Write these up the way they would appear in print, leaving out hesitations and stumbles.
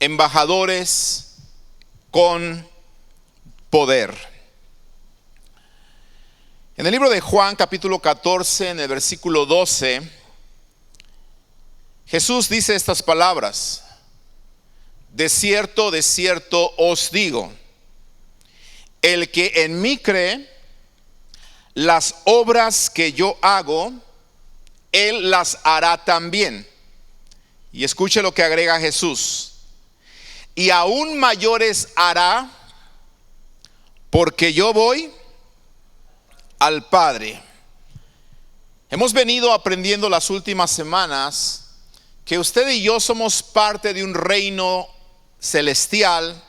embajadores con poder. En el libro de Juan, capítulo 14, en el versículo 12, Jesús dice estas palabras: de cierto os digo, el que en mí cree, las obras que yo hago, él las hará también. Y escuche lo que agrega Jesús: y aún mayores hará, porque yo voy al Padre. Hemos venido aprendiendo las últimas semanas que usted y yo somos parte de un reino celestial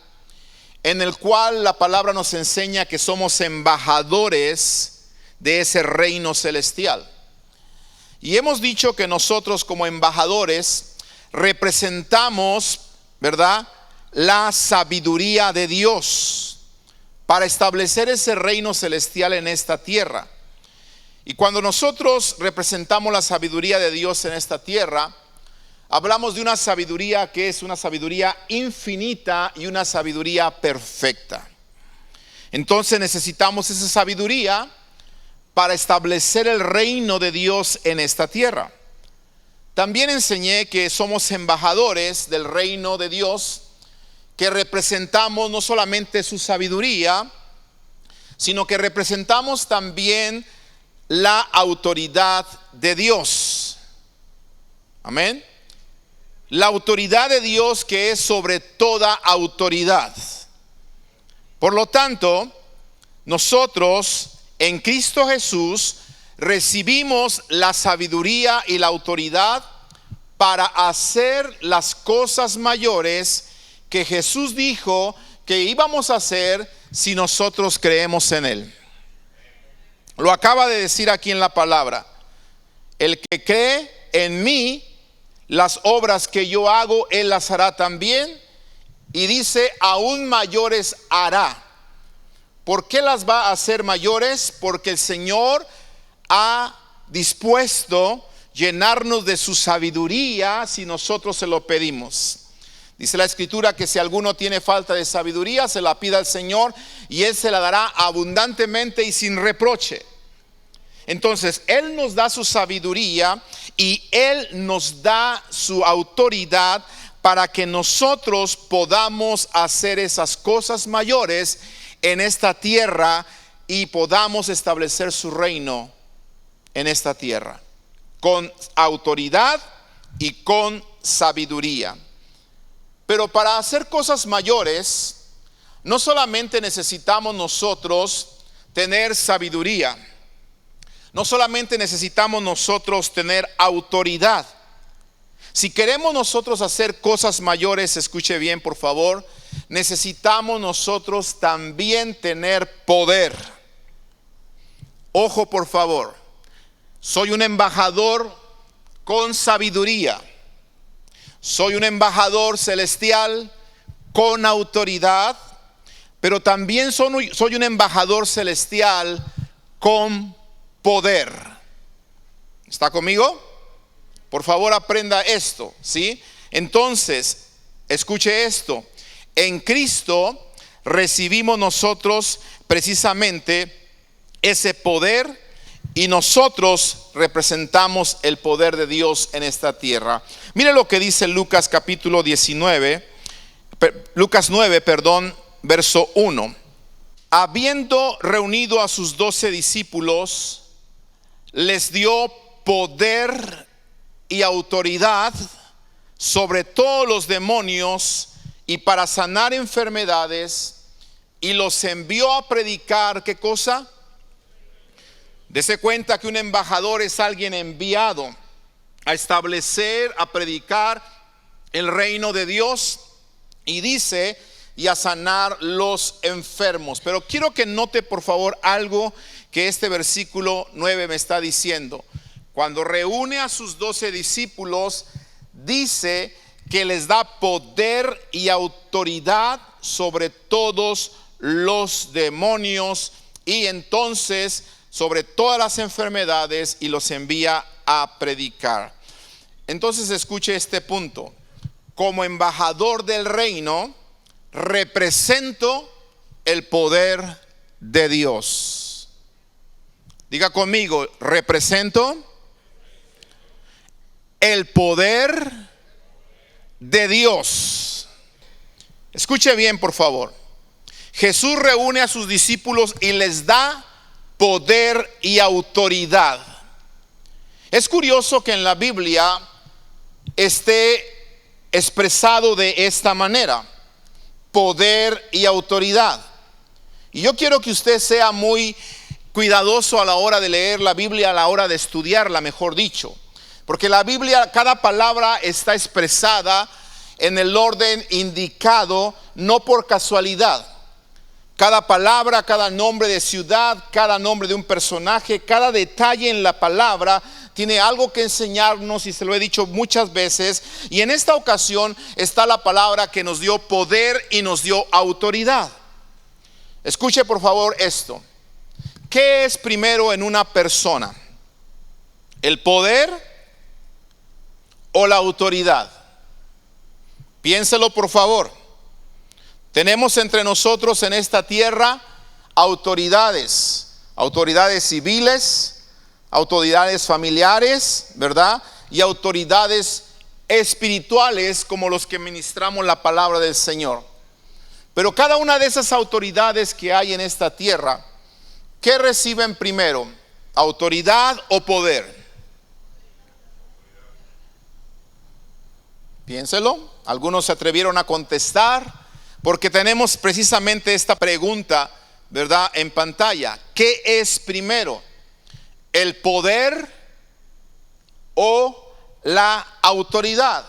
en el cual la palabra nos enseña que somos embajadores de ese reino celestial. Y hemos dicho que nosotros como embajadores representamos, ¿verdad?, la sabiduría de Dios para establecer ese reino celestial en esta tierra. Y cuando nosotros representamos la sabiduría de Dios en esta tierra, hablamos de una sabiduría que es una sabiduría infinita y una sabiduría perfecta. Entonces necesitamos esa sabiduría para establecer el reino de Dios en esta tierra. También enseñé que somos embajadores del reino de Dios, que representamos no solamente su sabiduría, sino que representamos también la autoridad de Dios. Amén. La autoridad de Dios, que es sobre toda autoridad. Por lo tanto, nosotros en Cristo Jesús recibimos la sabiduría y la autoridad para hacer las cosas mayores que Jesús dijo que íbamos a hacer si nosotros creemos en Él. Lo acaba de decir aquí en la palabra: el que cree en mí, las obras que yo hago, él las hará también. Y dice, aún mayores hará. ¿Por qué las va a hacer mayores? Porque el Señor ha dispuesto llenarnos de su sabiduría si nosotros se lo pedimos. Dice la Escritura que si alguno tiene falta de sabiduría, se la pida al Señor y Él se la dará abundantemente y sin reproche. Entonces, Él nos da su sabiduría y Él nos da su autoridad para que nosotros podamos hacer esas cosas mayores en esta tierra y podamos establecer su reino en esta tierra, con autoridad y con sabiduría. Pero para hacer cosas mayores, no solamente necesitamos nosotros tener sabiduría, no solamente necesitamos nosotros tener autoridad. Si queremos nosotros hacer cosas mayores, escuche bien por favor, necesitamos nosotros también tener poder. Ojo por favor, soy un embajador con sabiduría. Soy un embajador celestial con autoridad, pero también soy un embajador celestial con poder. ¿Está conmigo? Por favor, aprenda esto, ¿sí? Entonces, escuche esto. En Cristo recibimos nosotros precisamente ese poder y nosotros representamos el poder de Dios en esta tierra. Mire lo que dice Lucas capítulo 9, verso 1. Habiendo reunido a sus 12 discípulos, les dio poder y autoridad sobre todos los demonios y para sanar enfermedades, y los envió a predicar, ¿qué cosa? Dese cuenta que un embajador es alguien enviado a establecer, a predicar el reino de Dios, y dice, y a sanar los enfermos. Pero quiero que note por favor algo que este versículo 9 me está diciendo. Cuando reúne a sus 12 discípulos, dice que les da poder y autoridad sobre todos los demonios y entonces sobre todas las enfermedades, y los envía a predicar. Entonces escuche este punto. como embajador del reino, represento el poder de Dios. Diga conmigo, represento el poder de Dios. Escuche bien, por favor. Jesús reúne a sus discípulos y les da poder y autoridad. Es curioso que en la Biblia esté expresado de esta manera: poder y autoridad. Y yo quiero que usted sea muy cuidadoso a la hora de leer la Biblia, a la hora de estudiarla, mejor dicho. Porque la Biblia, cada palabra está expresada en el orden indicado, no por casualidad. Cada palabra, cada nombre de ciudad, cada nombre de un personaje, cada detalle en la palabra tiene algo que enseñarnos, y se lo he dicho muchas veces. Y en esta ocasión está la palabra que nos dio poder y nos dio autoridad. Escuche por favor esto. ¿Qué es primero en una persona? ¿El poder o la autoridad? Piénselo por favor. Tenemos entre nosotros en esta tierra autoridades civiles, autoridades familiares, ¿verdad? Y autoridades espirituales, como los que ministramos la palabra del Señor. Pero cada una de esas autoridades que hay en esta tierra, ¿qué reciben primero? ¿Autoridad o poder? Piénselo. Algunos se atrevieron a contestar, porque tenemos precisamente esta pregunta, ¿verdad?, en pantalla. ¿Qué es primero? ¿El poder o la autoridad?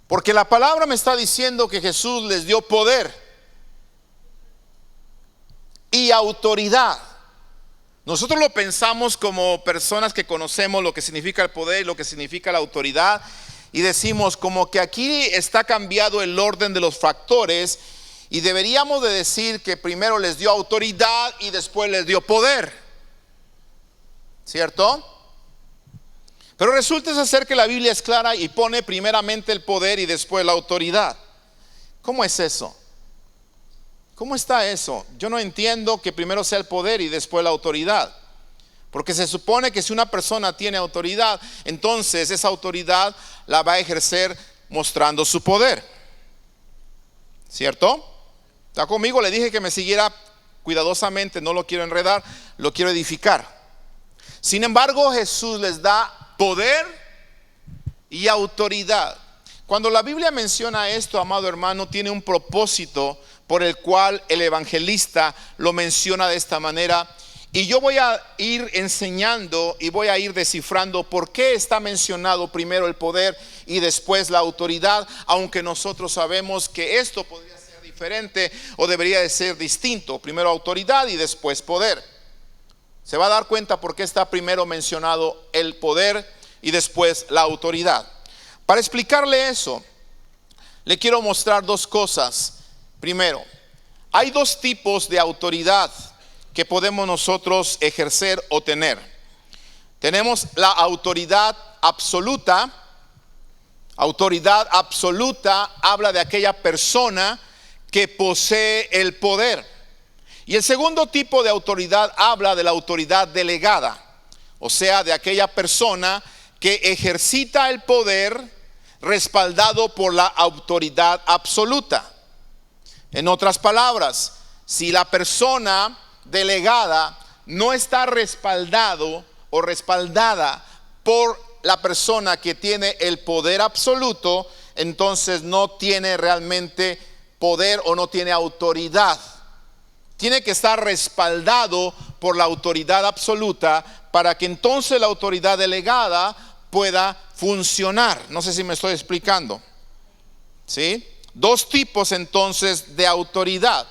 Porque la palabra me está diciendo que Jesús les dio poder y autoridad. Nosotros lo pensamos como personas que conocemos lo que significa el poder y lo que significa la autoridad, y decimos como que aquí está cambiado el orden de los factores, y deberíamos de decir que primero les dio autoridad y después les dio poder, ¿cierto? Pero resulta ser que la Biblia es clara y pone primeramente el poder y después la autoridad. ¿Cómo es eso? ¿Cómo está eso? Yo no entiendo que primero sea el poder y después la autoridad. Porque se supone que si una persona tiene autoridad, entonces esa autoridad la va a ejercer mostrando su poder, ¿cierto? ¿Está conmigo? Le dije que me siguiera cuidadosamente, no lo quiero enredar, lo quiero edificar. Sin embargo, Jesús les da poder y autoridad. Cuando la Biblia menciona esto, amado hermano, tiene un propósito por el cual el evangelista lo menciona de esta manera. Y yo voy a ir enseñando y voy a ir descifrando por qué está mencionado primero el poder y después la autoridad, aunque nosotros sabemos que esto podría ser diferente o debería de ser distinto. Primero autoridad y después poder. Se va a dar cuenta por qué está primero mencionado el poder y después la autoridad. Para explicarle eso, le quiero mostrar dos cosas. Primero, hay dos tipos de autoridad que podemos nosotros ejercer o tener. Tenemos la autoridad absoluta. Autoridad absoluta habla de aquella persona que posee el poder. Y el segundo tipo de autoridad habla de la autoridad delegada, o sea, de aquella persona que ejercita el poder respaldado por la autoridad absoluta. En otras palabras, si la persona delegada no está respaldado o respaldada por la persona que tiene el poder absoluto, entonces no tiene realmente poder o no tiene autoridad. Tiene que estar respaldado por la autoridad absoluta para que entonces la autoridad delegada pueda funcionar. No sé si me estoy explicando. ¿Sí? Dos tipos entonces de autoridad.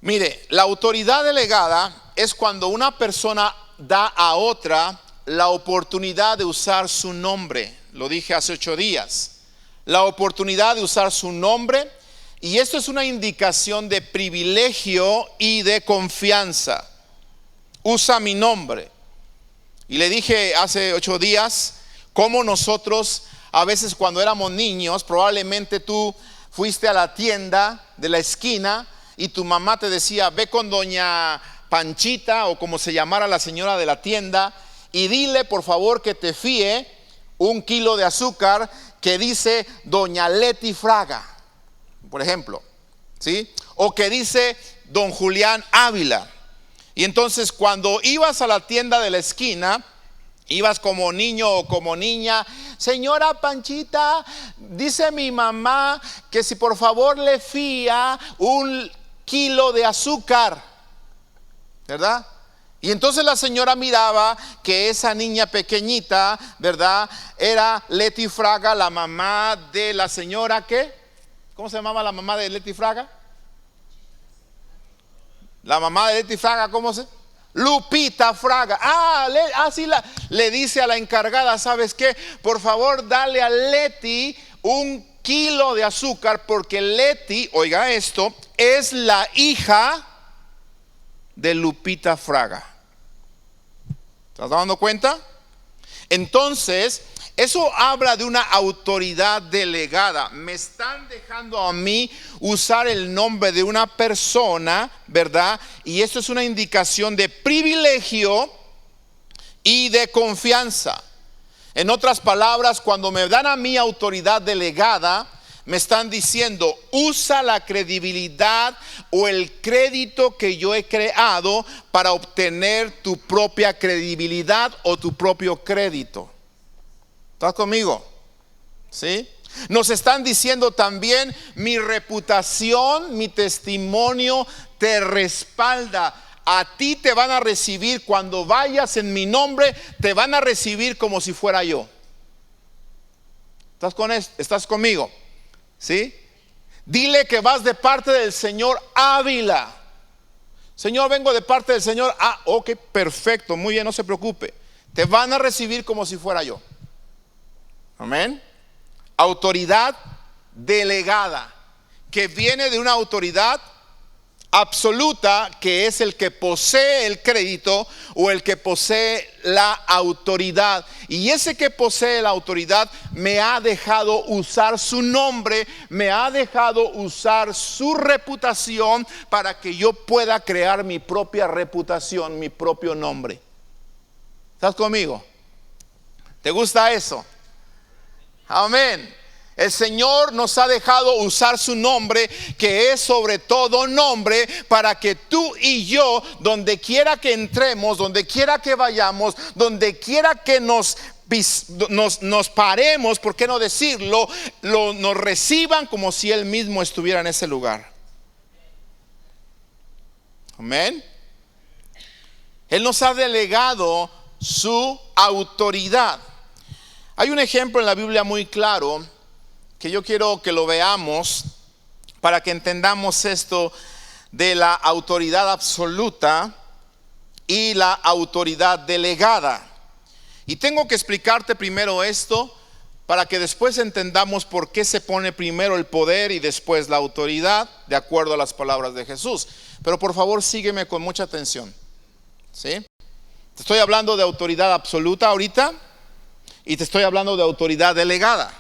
Mire, la autoridad delegada es cuando una persona da a otra la oportunidad de usar su nombre. Lo dije hace 8 días. La oportunidad de usar su nombre, y esto es una indicación de privilegio y de confianza. Usa mi nombre. Y le dije hace 8 días cómo nosotros A veces cuando éramos niños, probablemente tú fuiste a la tienda de la esquina y tu mamá te decía, ve con doña Panchita o como se llamara la señora de la tienda y dile por favor que te fíe 1 kilo de azúcar que dice doña Leti Fraga, por ejemplo, ¿sí? O que dice don Julián Ávila. Y entonces cuando ibas a la tienda de la esquina, ibas como niño o como niña, señora Panchita, dice mi mamá que si por favor le fía 1 kilo de azúcar, ¿verdad? Y entonces la señora miraba que esa niña pequeñita, ¿verdad? Era Leti Fraga, la mamá de la señora, ¿qué? ¿Cómo se llamaba la mamá de Leti Fraga? La mamá de Leti Fraga, ¿cómo se? Lupita Fraga. Así le dice a la encargada, ¿sabes qué? Por favor, dale a Leti 1 kilo de azúcar, porque Leti, oiga esto, es la hija de Lupita Fraga. ¿Estás dando cuenta? Entonces, eso habla de una autoridad delegada. Me están dejando a mí usar el nombre de una persona, ¿verdad? Y esto es una indicación de privilegio y de confianza. En otras palabras, cuando me dan a mí autoridad delegada, me están diciendo, usa la credibilidad o el crédito que yo he creado para obtener tu propia credibilidad o tu propio crédito. ¿Estás conmigo? ¿Sí? Nos están diciendo también, mi reputación, mi testimonio te respalda. A ti te van a recibir cuando vayas en mi nombre, te van a recibir como si fuera yo. ¿Estás conmigo? ¿Sí? Dile que vas de parte del señor Ávila. Señor, vengo de parte del señor. Ok, perfecto, muy bien, no se preocupe. Te van a recibir como si fuera yo. Amén. Autoridad delegada, que viene de una autoridad absoluta, que es el que posee el crédito o el que posee la autoridad. Y ese que posee la autoridad me ha dejado usar su nombre, me ha dejado usar su reputación para que yo pueda crear mi propia reputación, mi propio nombre. ¿Estás conmigo? ¿Te gusta eso? Amén. El Señor nos ha dejado usar su nombre, que es sobre todo nombre, para que tú y yo, donde quiera que entremos, donde quiera que vayamos, donde quiera que nos paremos, ¿por qué no decirlo? Nos reciban como si Él mismo estuviera en ese lugar. Amén. Él nos ha delegado su autoridad. Hay un ejemplo en la Biblia muy claro que yo quiero que lo veamos para que entendamos esto de la autoridad absoluta y la autoridad delegada. Y tengo que explicarte primero esto para que después entendamos por qué se pone primero el poder y después la autoridad, de acuerdo a las palabras de Jesús. Pero por favor sígueme con mucha atención, ¿sí? Te estoy hablando de autoridad absoluta ahorita y te estoy hablando de autoridad delegada.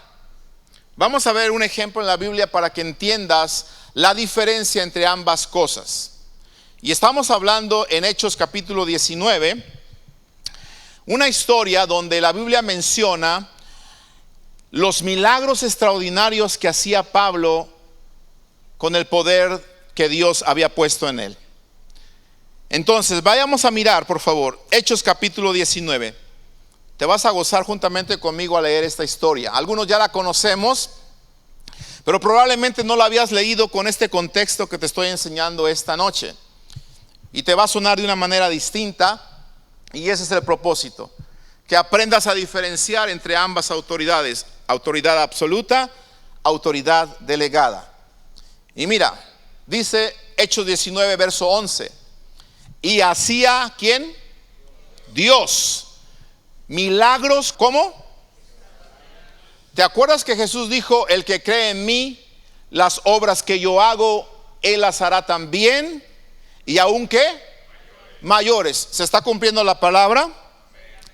Vamos a ver un ejemplo en la Biblia para que entiendas la diferencia entre ambas cosas. Y estamos hablando en Hechos capítulo 19, una historia donde la Biblia menciona los milagros extraordinarios que hacía Pablo con el poder que Dios había puesto en él. Entonces, vayamos a mirar, por favor, Hechos capítulo 19. Te vas a gozar juntamente conmigo a leer esta historia. Algunos ya la conocemos, pero probablemente no la habías leído con este contexto que te estoy enseñando esta noche. Y te va a sonar de una manera distinta, y ese es el propósito. Que aprendas a diferenciar entre ambas autoridades. Autoridad absoluta, autoridad delegada. Y mira, dice Hechos 19, verso 11. Y hacía, ¿quién? Dios. Milagros, ¿cómo? ¿Te acuerdas que Jesús dijo, el que cree en mí, las obras que yo hago, él las hará también? ¿Y aún qué? Mayores. ¿Se está cumpliendo la palabra?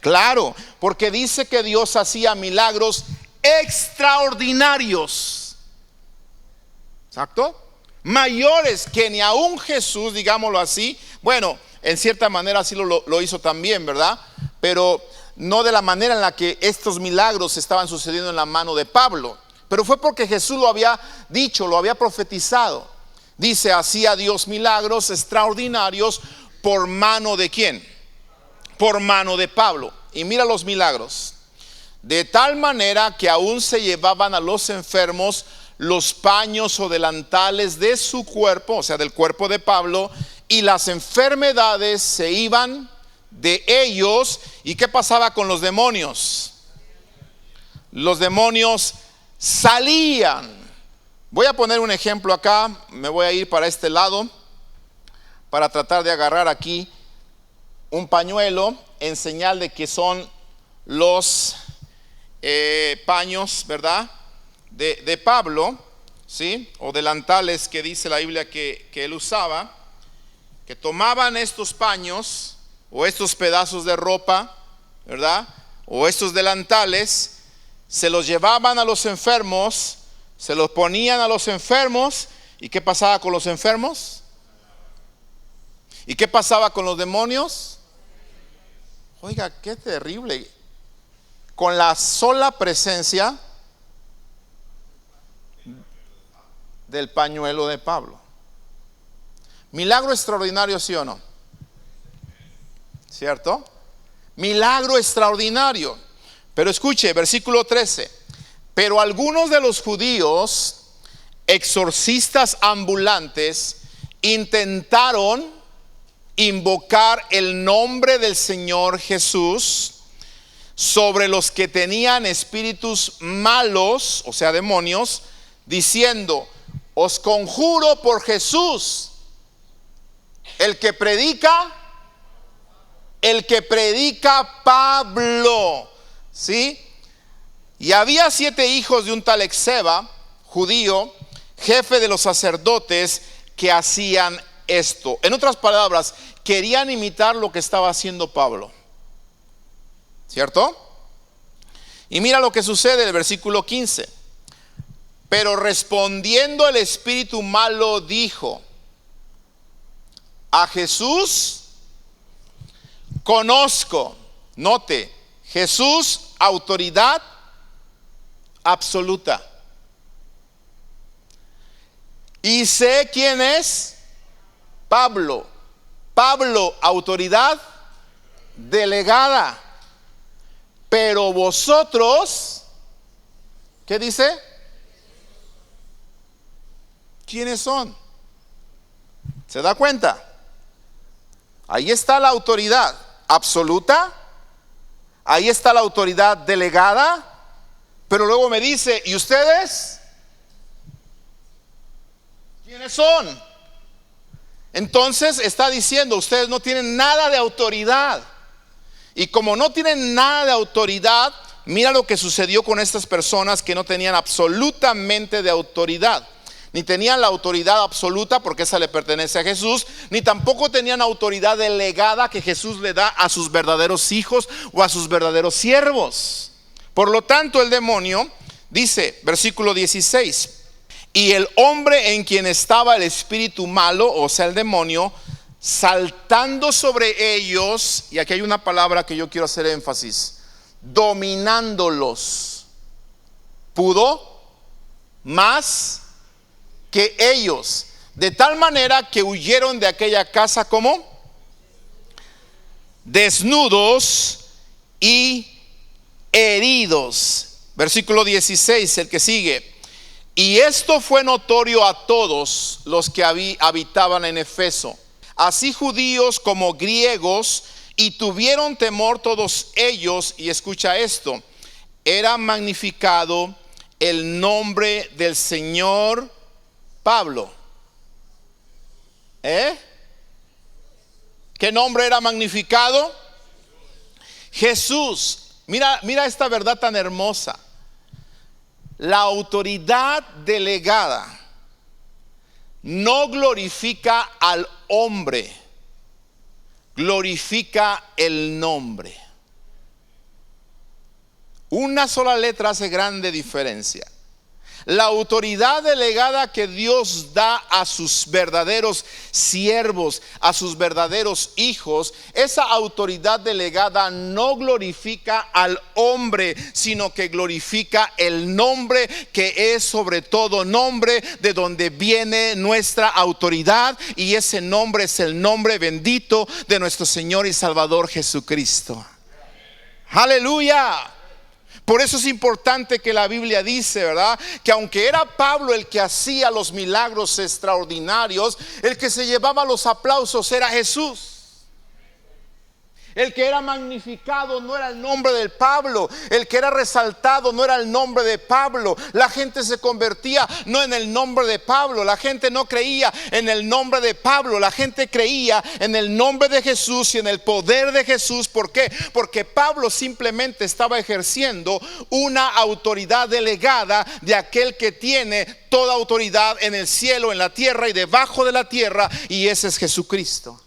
Claro, porque dice que Dios hacía milagros extraordinarios. Exacto. Mayores que ni aún Jesús, digámoslo así. Bueno, en cierta manera así lo hizo también, ¿verdad? Pero no de la manera en la que estos milagros estaban sucediendo en la mano de Pablo. Pero fue porque Jesús lo había dicho, lo había profetizado. Dice, hacía Dios milagros extraordinarios por mano de ¿quién? Por mano de Pablo. Y mira los milagros. De tal manera que aún se llevaban a los enfermos los paños o delantales de su cuerpo, o sea, del cuerpo de Pablo, y las enfermedades se iban de ellos. ¿Y qué pasaba con los demonios? Los demonios salían. Voy a poner un ejemplo acá, me voy a ir para este lado para tratar de agarrar aquí un pañuelo en señal de que son los paños, ¿verdad? De Pablo, ¿sí? O delantales que dice la Biblia que él usaba, que tomaban estos paños o estos pedazos de ropa, ¿verdad? O estos delantales, se los llevaban a los enfermos, se los ponían a los enfermos. ¿Y qué pasaba con los enfermos? ¿Y qué pasaba con los demonios? Oiga, qué terrible. Con la sola presencia del pañuelo de Pablo. Milagro extraordinario, ¿sí o no? ¿Cierto? Milagro extraordinario. Pero escuche, versículo 13. Pero algunos de los judíos, exorcistas ambulantes, intentaron invocar el nombre del Señor Jesús sobre los que tenían espíritus malos, o sea, demonios, diciendo: os conjuro por Jesús, el que predica Pablo, ¿sí? Y había 7 hijos de un tal Exeba, judío, jefe de los sacerdotes, que hacían esto. En otras palabras, querían imitar lo que estaba haciendo Pablo, ¿cierto? Y mira lo que sucede en el versículo 15. Pero respondiendo el espíritu malo dijo: a Jesús conozco. Note, Jesús, autoridad absoluta. Y sé quién es Pablo. Pablo, autoridad delegada. Pero vosotros, ¿qué dice? ¿Quiénes son? ¿Se da cuenta? Ahí está la autoridad absoluta, ahí está la autoridad delegada, pero luego me dice: ¿y ustedes? ¿Quiénes son? Entonces está diciendo: ustedes no tienen nada de autoridad. Y como no tienen nada de autoridad, mira lo que sucedió con estas personas que no tenían absolutamente de autoridad. Ni tenían la autoridad absoluta, porque esa le pertenece a Jesús, ni tampoco tenían autoridad delegada que Jesús le da a sus verdaderos hijos o a sus verdaderos siervos. Por lo tanto, el demonio dice, versículo 16: y el hombre en quien estaba el espíritu malo, o sea, el demonio, saltando sobre ellos, y aquí hay una palabra que yo quiero hacer énfasis, dominándolos, pudo más que ellos, de tal manera que huyeron de aquella casa como desnudos y heridos. Versículo 16, el que sigue: y esto fue notorio a todos los que habitaban en Efeso, así judíos como griegos, y tuvieron temor todos ellos. Y escucha esto: era magnificado el nombre del Señor Pablo. ¿Qué nombre era magnificado? Jesús. Mira esta verdad tan hermosa. La autoridad delegada no glorifica al hombre, glorifica el nombre. Una sola letra hace grande diferencia. La autoridad delegada que Dios da a sus verdaderos siervos, a sus verdaderos hijos, esa autoridad delegada no glorifica al hombre, sino que glorifica el nombre que es sobre todo nombre, de donde viene nuestra autoridad, y ese nombre es el nombre bendito de nuestro Señor y Salvador Jesucristo. Aleluya. Por eso es importante que la Biblia dice, ¿verdad?, que aunque era Pablo el que hacía los milagros extraordinarios, el que se llevaba los aplausos era Jesús. El que era magnificado no era el nombre de Pablo. El que era resaltado no era el nombre de Pablo. La gente se convertía no en el nombre de Pablo. La gente no creía en el nombre de Pablo. La gente creía en el nombre de Jesús y en el poder de Jesús. ¿Por qué? Porque Pablo simplemente estaba ejerciendo una autoridad delegada de aquel que tiene toda autoridad en el cielo, en la tierra y debajo de la tierra, y ese es Jesucristo.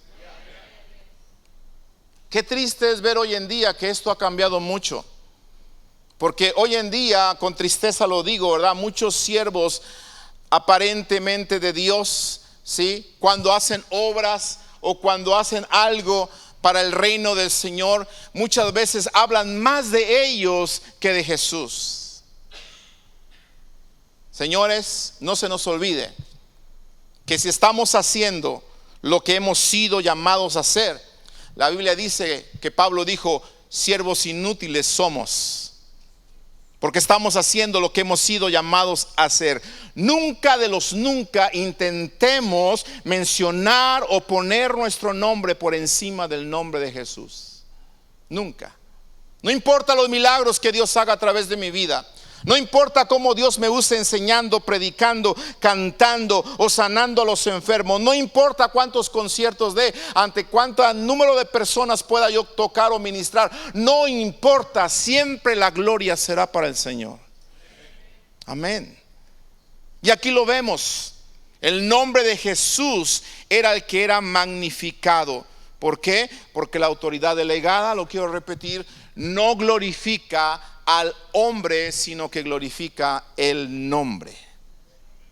Qué triste es ver hoy en día que esto ha cambiado mucho, porque hoy en día, con tristeza lo digo, ¿verdad?, muchos siervos aparentemente de Dios, ¿sí?, cuando hacen obras o cuando hacen algo para el reino del Señor, muchas veces hablan más de ellos que de Jesús. Señores, no se nos olvide que si estamos haciendo lo que hemos sido llamados a hacer, la Biblia dice que Pablo dijo: siervos inútiles somos, porque estamos haciendo lo que hemos sido llamados a hacer. Nunca de los nunca intentemos mencionar o poner nuestro nombre por encima del nombre de Jesús. Nunca. No importa los milagros que Dios haga a través de mi vida. No importa cómo Dios me use enseñando, predicando, cantando o sanando a los enfermos. No importa cuántos conciertos dé, ante cuánto número de personas pueda yo tocar o ministrar. No importa, siempre la gloria será para el Señor. Amén. Y aquí lo vemos. El nombre de Jesús era el que era magnificado. ¿Por qué? Porque la autoridad delegada, lo quiero repetir, no glorifica al hombre, sino que glorifica el nombre.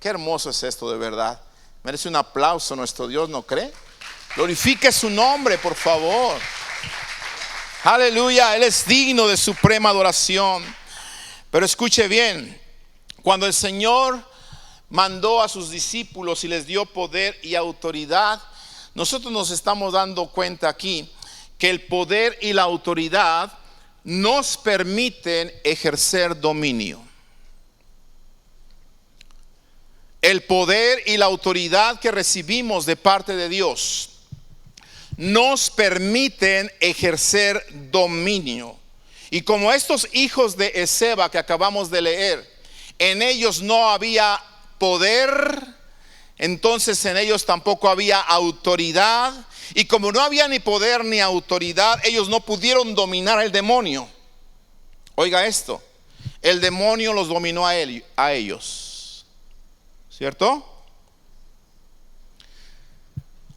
Qué hermoso es esto, de verdad. Merece un aplauso nuestro Dios, ¿no cree? Glorifique su nombre, por favor. Aleluya, Él es digno de suprema adoración. Pero escuche bien, cuando el Señor mandó a sus discípulos y les dio poder y autoridad, nosotros nos estamos dando cuenta aquí que el poder y la autoridad nos permiten ejercer dominio. El poder y la autoridad que recibimos de parte de Dios nos permiten ejercer dominio. Y como estos hijos de Esceva que acabamos de leer, en ellos no había poder, entonces en ellos tampoco había autoridad. Y como no había ni poder ni autoridad, ellos no pudieron dominar al demonio. Oiga esto: el demonio los dominó a ellos. ¿Cierto?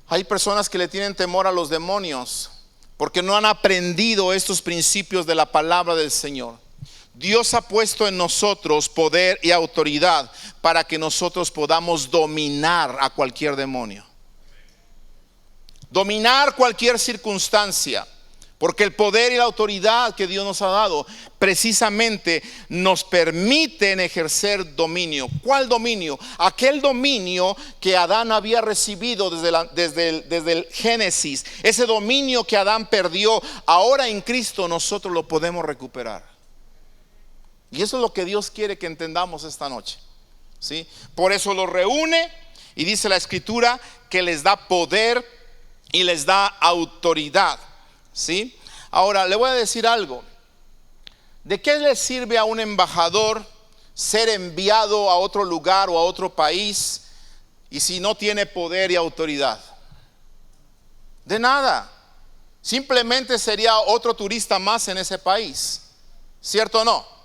Hay personas que le tienen temor a los demonios porque no han aprendido estos principios de la palabra del Señor. Dios ha puesto en nosotros poder y autoridad para que nosotros podamos dominar a cualquier demonio, dominar cualquier circunstancia, porque el poder y la autoridad que Dios nos ha dado precisamente nos permiten ejercer dominio. ¿Cuál dominio? Aquel dominio que Adán había recibido desde el Génesis. Ese dominio que Adán perdió, ahora en Cristo nosotros lo podemos recuperar. Y eso es lo que Dios quiere que entendamos esta noche, ¿sí? Por eso los reúne y dice la Escritura que les da poder y les da autoridad, ¿sí? Ahora le voy a decir algo. ¿De qué le sirve a un embajador ser enviado a otro lugar o a otro país y si no tiene poder y autoridad? De nada. Simplemente sería otro turista más en ese país. ¿Cierto o no?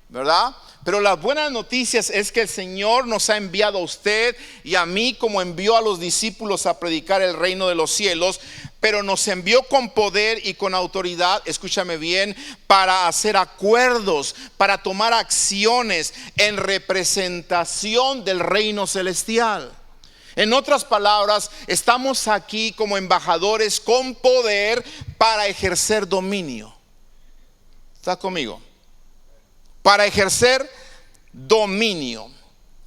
¿Verdad? Pero las buenas noticias es que el Señor nos ha enviado a usted y a mí como envió a los discípulos a predicar el reino de los cielos, pero nos envió con poder y con autoridad, escúchame bien, para hacer acuerdos, para tomar acciones en representación del reino celestial. En otras palabras, estamos aquí como embajadores con poder para ejercer dominio. ¿Está conmigo? Para ejercer dominio.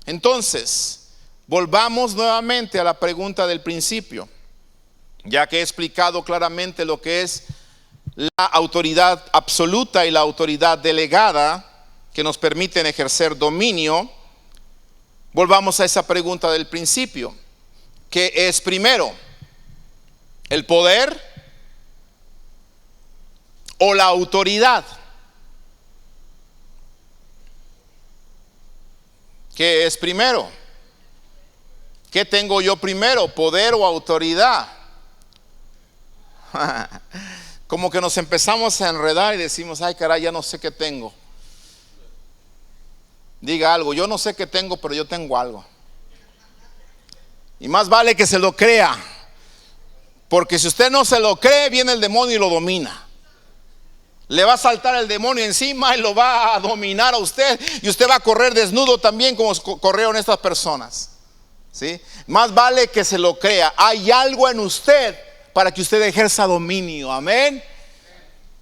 Entonces, volvamos nuevamente a la pregunta del principio, ya que he explicado claramente lo que es la autoridad absoluta y la autoridad delegada que nos permiten ejercer dominio. Volvamos a esa pregunta del principio. ¿Qué es primero? ¿El poder o la autoridad? ¿Qué es primero? ¿Qué tengo yo primero? ¿Poder o autoridad? Como que nos empezamos a enredar y decimos, ay caray, ya no sé qué tengo. Diga algo, yo no sé qué tengo, pero yo tengo algo. Y más vale que se lo crea, porque si usted no se lo cree, viene el demonio y lo domina. Le va a saltar el demonio encima y lo va a dominar a usted, y usted va a correr desnudo también como corrieron estas personas. ¿Sí? Más vale que se lo crea. Hay algo en usted para que usted ejerza dominio. Amén.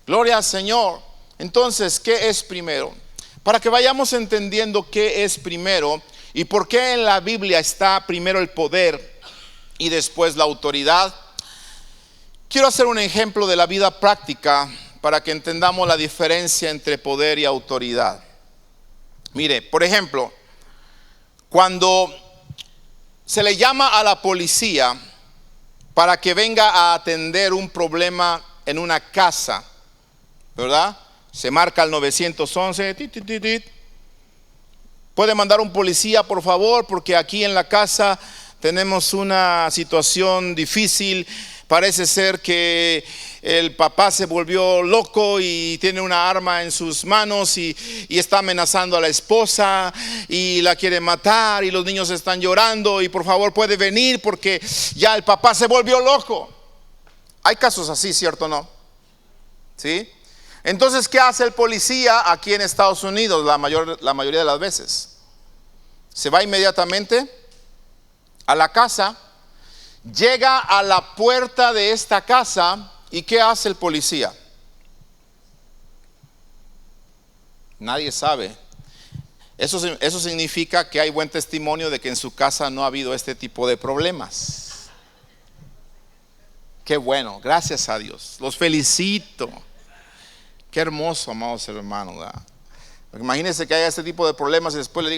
Gloria al Señor. Entonces, ¿qué es primero? Para que vayamos entendiendo qué es primero y por qué en la Biblia está primero el poder y después la autoridad, quiero hacer un ejemplo de la vida práctica para que entendamos la diferencia entre poder y autoridad. Mire, por ejemplo, cuando se le llama a la policía para que venga a atender un problema en una casa, ¿verdad? Se marca el 911, puede mandar un policía por favor, porque aquí en la casa tenemos una situación difícil. Parece ser que el papá se volvió loco y tiene una arma en sus manos y está amenazando a la esposa y la quiere matar y los niños están llorando y por favor puede venir porque ya el papá se volvió loco. Hay casos así, ¿cierto o no? ¿Sí? Entonces, ¿qué hace el policía aquí en Estados Unidos la mayoría de las veces? Se va inmediatamente a la casa, llega a la puerta de esta casa y ¿qué hace el policía? Nadie sabe. Eso significa que hay buen testimonio de que en su casa no ha habido este tipo de problemas. Qué bueno, gracias a Dios. Los felicito. Qué hermoso, amados hermanos, ¿verdad? Imagínense que haya este tipo de problemas y después le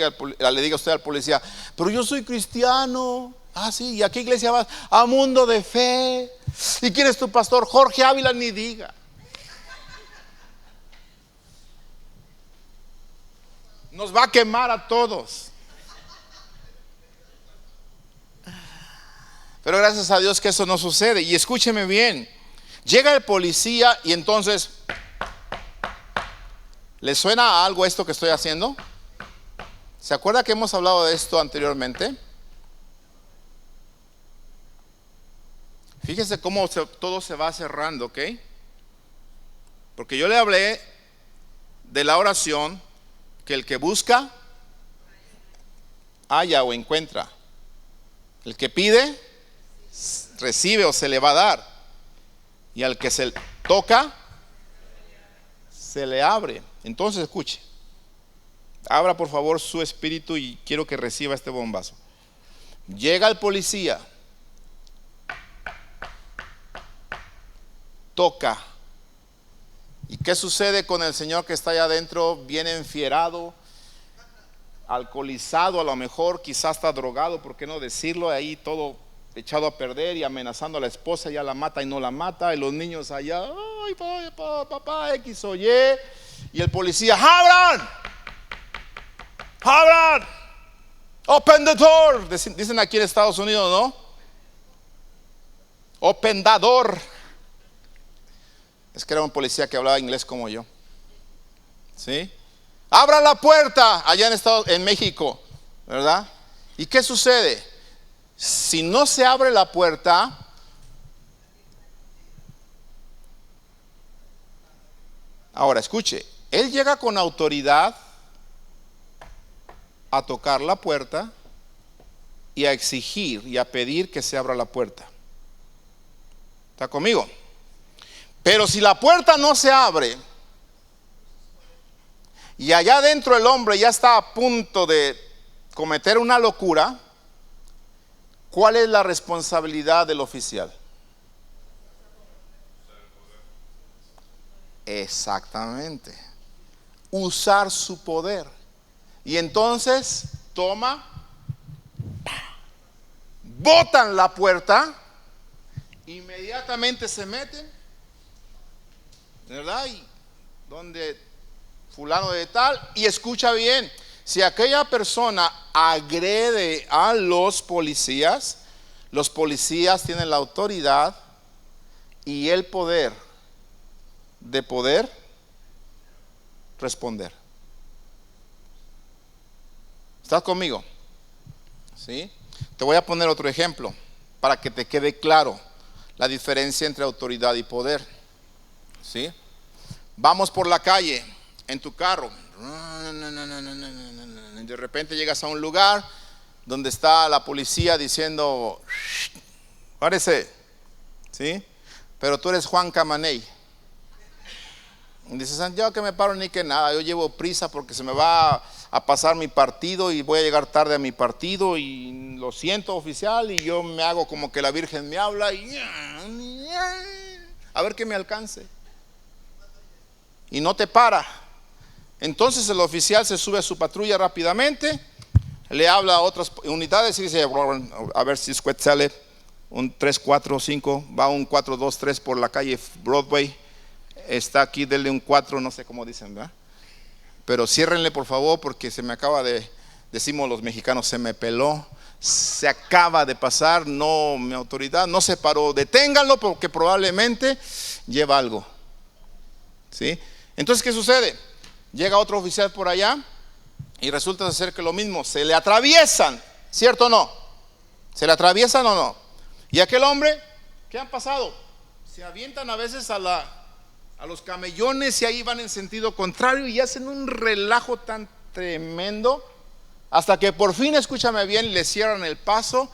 diga usted al policía, pero yo soy cristiano. Ah, sí, ¿y a qué iglesia vas? A Mundo de Fe. ¿Y quién es tu pastor? Jorge Ávila, ni diga. Nos va a quemar a todos. Pero gracias a Dios que eso no sucede. Y escúcheme bien, llega el policía y entonces, ¿le suena a algo esto que estoy haciendo? ¿Se acuerda que hemos hablado de esto anteriormente? Fíjese cómo todo se va cerrando, ¿ok? Porque yo le hablé de la oración que el que busca, halla o encuentra. El que pide, recibe o se le va a dar. Y al que se toca, se le abre. Entonces escuche, abra por favor su espíritu y quiero que reciba este bombazo. Llega el policía, toca. ¿Y qué sucede con el señor que está allá adentro? Bien enfierado, alcoholizado, a lo mejor, quizás está drogado, ¿por qué no decirlo? Ahí todo echado a perder y amenazando a la esposa, ya la mata y no la mata, y los niños allá, ay papá, X o Y, y el policía, abran, open the door, dicen aquí en Estados Unidos, ¿no? Open the door. Es que era un policía que hablaba inglés como yo. ¿Sí? abra la puerta allá en México, ¿verdad? ¿Y qué sucede? Si no se abre la puerta, ahora escuche, él llega con autoridad a tocar la puerta y a exigir y a pedir que se abra la puerta. ¿Está conmigo? Pero si la puerta no se abre y allá adentro el hombre ya está a punto de cometer una locura, ¿cuál es la responsabilidad del oficial? Exactamente. Usar su poder. Y entonces toma, botan la puerta, inmediatamente se meten, ¿verdad? Y donde fulano de tal, y escucha bien, si aquella persona agrede a los policías tienen la autoridad y el poder de poder responder. ¿Estás conmigo? ¿Sí? Te voy a poner otro ejemplo para que te quede claro la diferencia entre autoridad y poder. ¿Sí? Vamos por la calle en tu carro. De repente llegas a un lugar donde está la policía diciendo, párese, ¿sí? Pero tú eres Juan Camaney. Dices, yo que me paro ni que nada, yo llevo prisa porque se me va a pasar mi partido y voy a llegar tarde a mi partido y lo siento, oficial, y yo me hago como que la Virgen me habla y a ver que me alcance. Y no te para. Entonces el oficial se sube a su patrulla rápidamente, le habla a otras unidades y dice, a ver si sale un 345, va un 423 por la calle Broadway, está aquí, denle un 4, no sé cómo dicen, ¿verdad? Pero ciérrenle por favor porque se me acaba de, decimos los mexicanos, se me peló, se acaba de pasar, no, mi autoridad no se paró, deténganlo porque probablemente lleva algo, ¿sí? Entonces, ¿qué sucede? Llega otro oficial por allá y resulta ser que lo mismo, se le atraviesan, ¿cierto o no? ¿Se le atraviesan o no? Y aquel hombre, ¿qué han pasado? Se avientan a veces a los camellones y ahí van en sentido contrario y hacen un relajo tan tremendo hasta que por fin, escúchame bien, le cierran el paso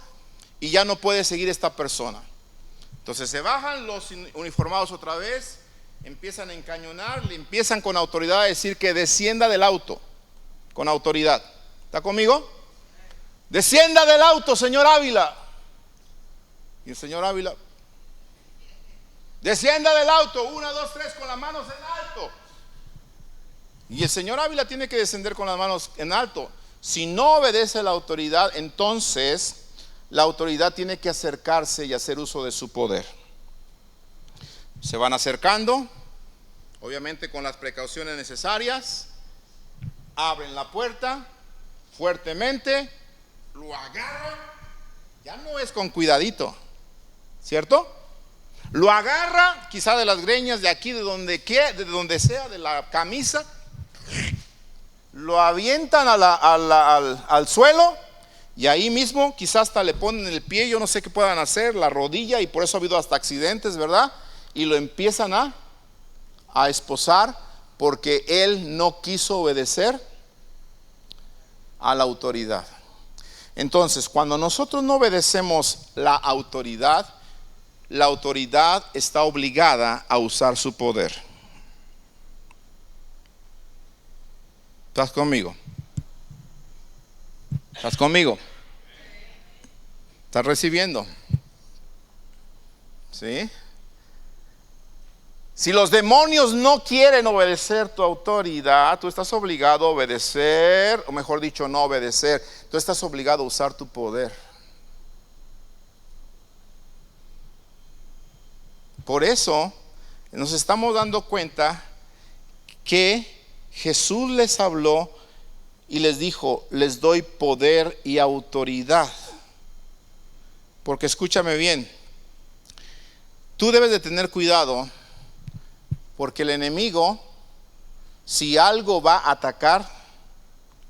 y ya no puede seguir esta persona. Entonces se bajan los uniformados otra vez, empiezan a encañonar, le empiezan con autoridad a decir que descienda del auto, con autoridad. ¿Está conmigo? Descienda del auto, señor Ávila. Y el señor Ávila, descienda del auto, 1, 2, 3, con las manos en alto. Y el señor Ávila tiene que descender con las manos en alto. Si no obedece la autoridad, entonces la autoridad tiene que acercarse y hacer uso de su poder. Se van acercando, obviamente con las precauciones necesarias, abren la puerta fuertemente, lo agarran, ya no es con cuidadito, ¿cierto? Lo agarra quizá de las greñas de aquí, de donde sea, de la camisa, lo avientan al suelo y ahí mismo quizás hasta le ponen el pie, yo no sé qué puedan hacer, la rodilla, y por eso ha habido hasta accidentes, ¿verdad? Y lo empiezan a esposar porque él no quiso obedecer a la autoridad. Entonces, cuando nosotros no obedecemos la autoridad está obligada a usar su poder. ¿Estás conmigo? ¿Estás conmigo? ¿Estás recibiendo? ¿Sí? Si los demonios no quieren obedecer tu autoridad, tú estás obligado a obedecer, o mejor dicho, no obedecer. Tú estás obligado a usar tu poder. Por eso nos estamos dando cuenta que Jesús les habló y les dijo, les doy poder y autoridad. Porque escúchame bien, tú debes de tener cuidado, porque el enemigo, si algo va a atacar,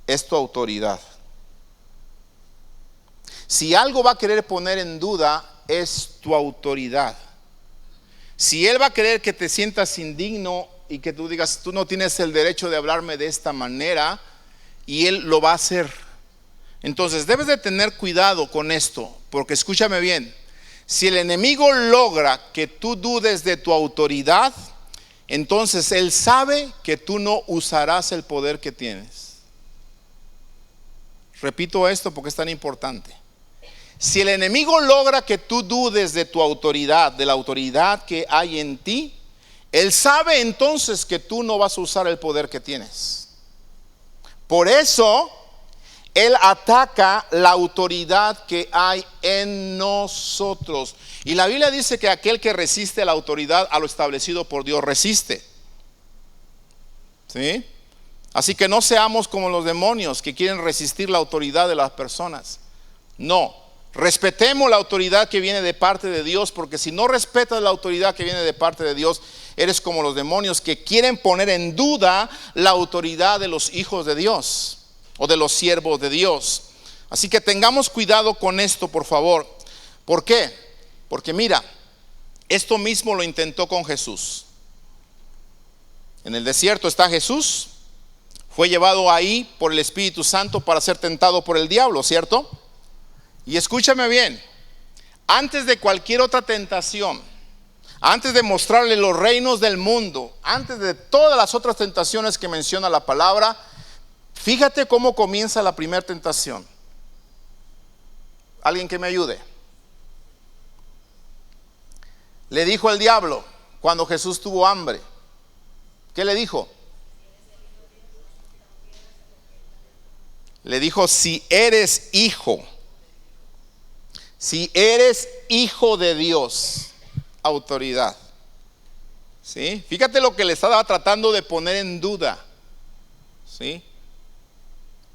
es tu autoridad. Si algo va a querer poner en duda, es tu autoridad. Si él va a querer que te sientas indigno y que tú digas, tú no tienes el derecho de hablarme de esta manera, y él lo va a hacer. Entonces debes de tener cuidado con esto, porque escúchame bien, si el enemigo logra que tú dudes de tu autoridad, entonces él sabe que tú no usarás el poder que tienes. Repito esto porque es tan importante. Si el enemigo logra que tú dudes de tu autoridad, de la autoridad que hay en ti, él sabe entonces que tú no vas a usar el poder que tienes. Por eso él ataca la autoridad que hay en nosotros. Y la Biblia dice que aquel que resiste la autoridad a lo establecido por Dios resiste. ¿Sí? Así que no seamos como los demonios que quieren resistir la autoridad de las personas. No, respetemos la autoridad que viene de parte de Dios, porque si no respetas la autoridad que viene de parte de Dios, eres como los demonios que quieren poner en duda la autoridad de los hijos de Dios o de los siervos de Dios. Así que tengamos cuidado con esto, por favor. ¿Por qué? Porque mira, esto mismo lo intentó con Jesús. En el desierto está Jesús, fue llevado ahí por el Espíritu Santo para ser tentado por el diablo, ¿cierto? Y escúchame bien, antes de cualquier otra tentación, antes de mostrarle los reinos del mundo, antes de todas las otras tentaciones que menciona la palabra, fíjate cómo comienza la primera tentación. Alguien que me ayude. Le dijo el diablo cuando Jesús tuvo hambre. ¿Qué le dijo? Le dijo, si eres hijo de Dios, autoridad. ¿Sí? Fíjate lo que le estaba tratando de poner en duda. ¿Sí?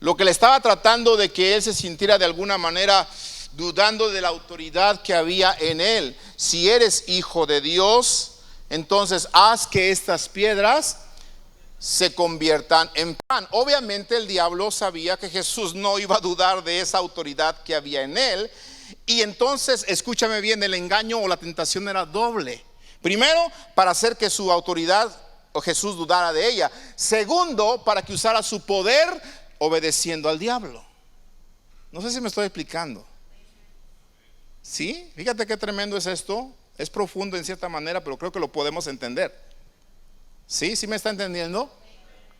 Lo que le estaba tratando de que él se sintiera de alguna manera dudando de la autoridad que había en él. Si eres hijo de Dios, entonces haz que estas piedras se conviertan en pan. Obviamente el diablo sabía que Jesús no iba a dudar de esa autoridad que había en él. Y entonces, escúchame bien, el engaño o la tentación era doble. Primero, para hacer que su autoridad o Jesús dudara de ella. Segundo, para que usara su poder obedeciendo al diablo. No sé si me estoy explicando. ¿Sí? Fíjate qué tremendo es esto. Es profundo en cierta manera, pero creo que lo podemos entender. ¿Sí? ¿Sí me está entendiendo?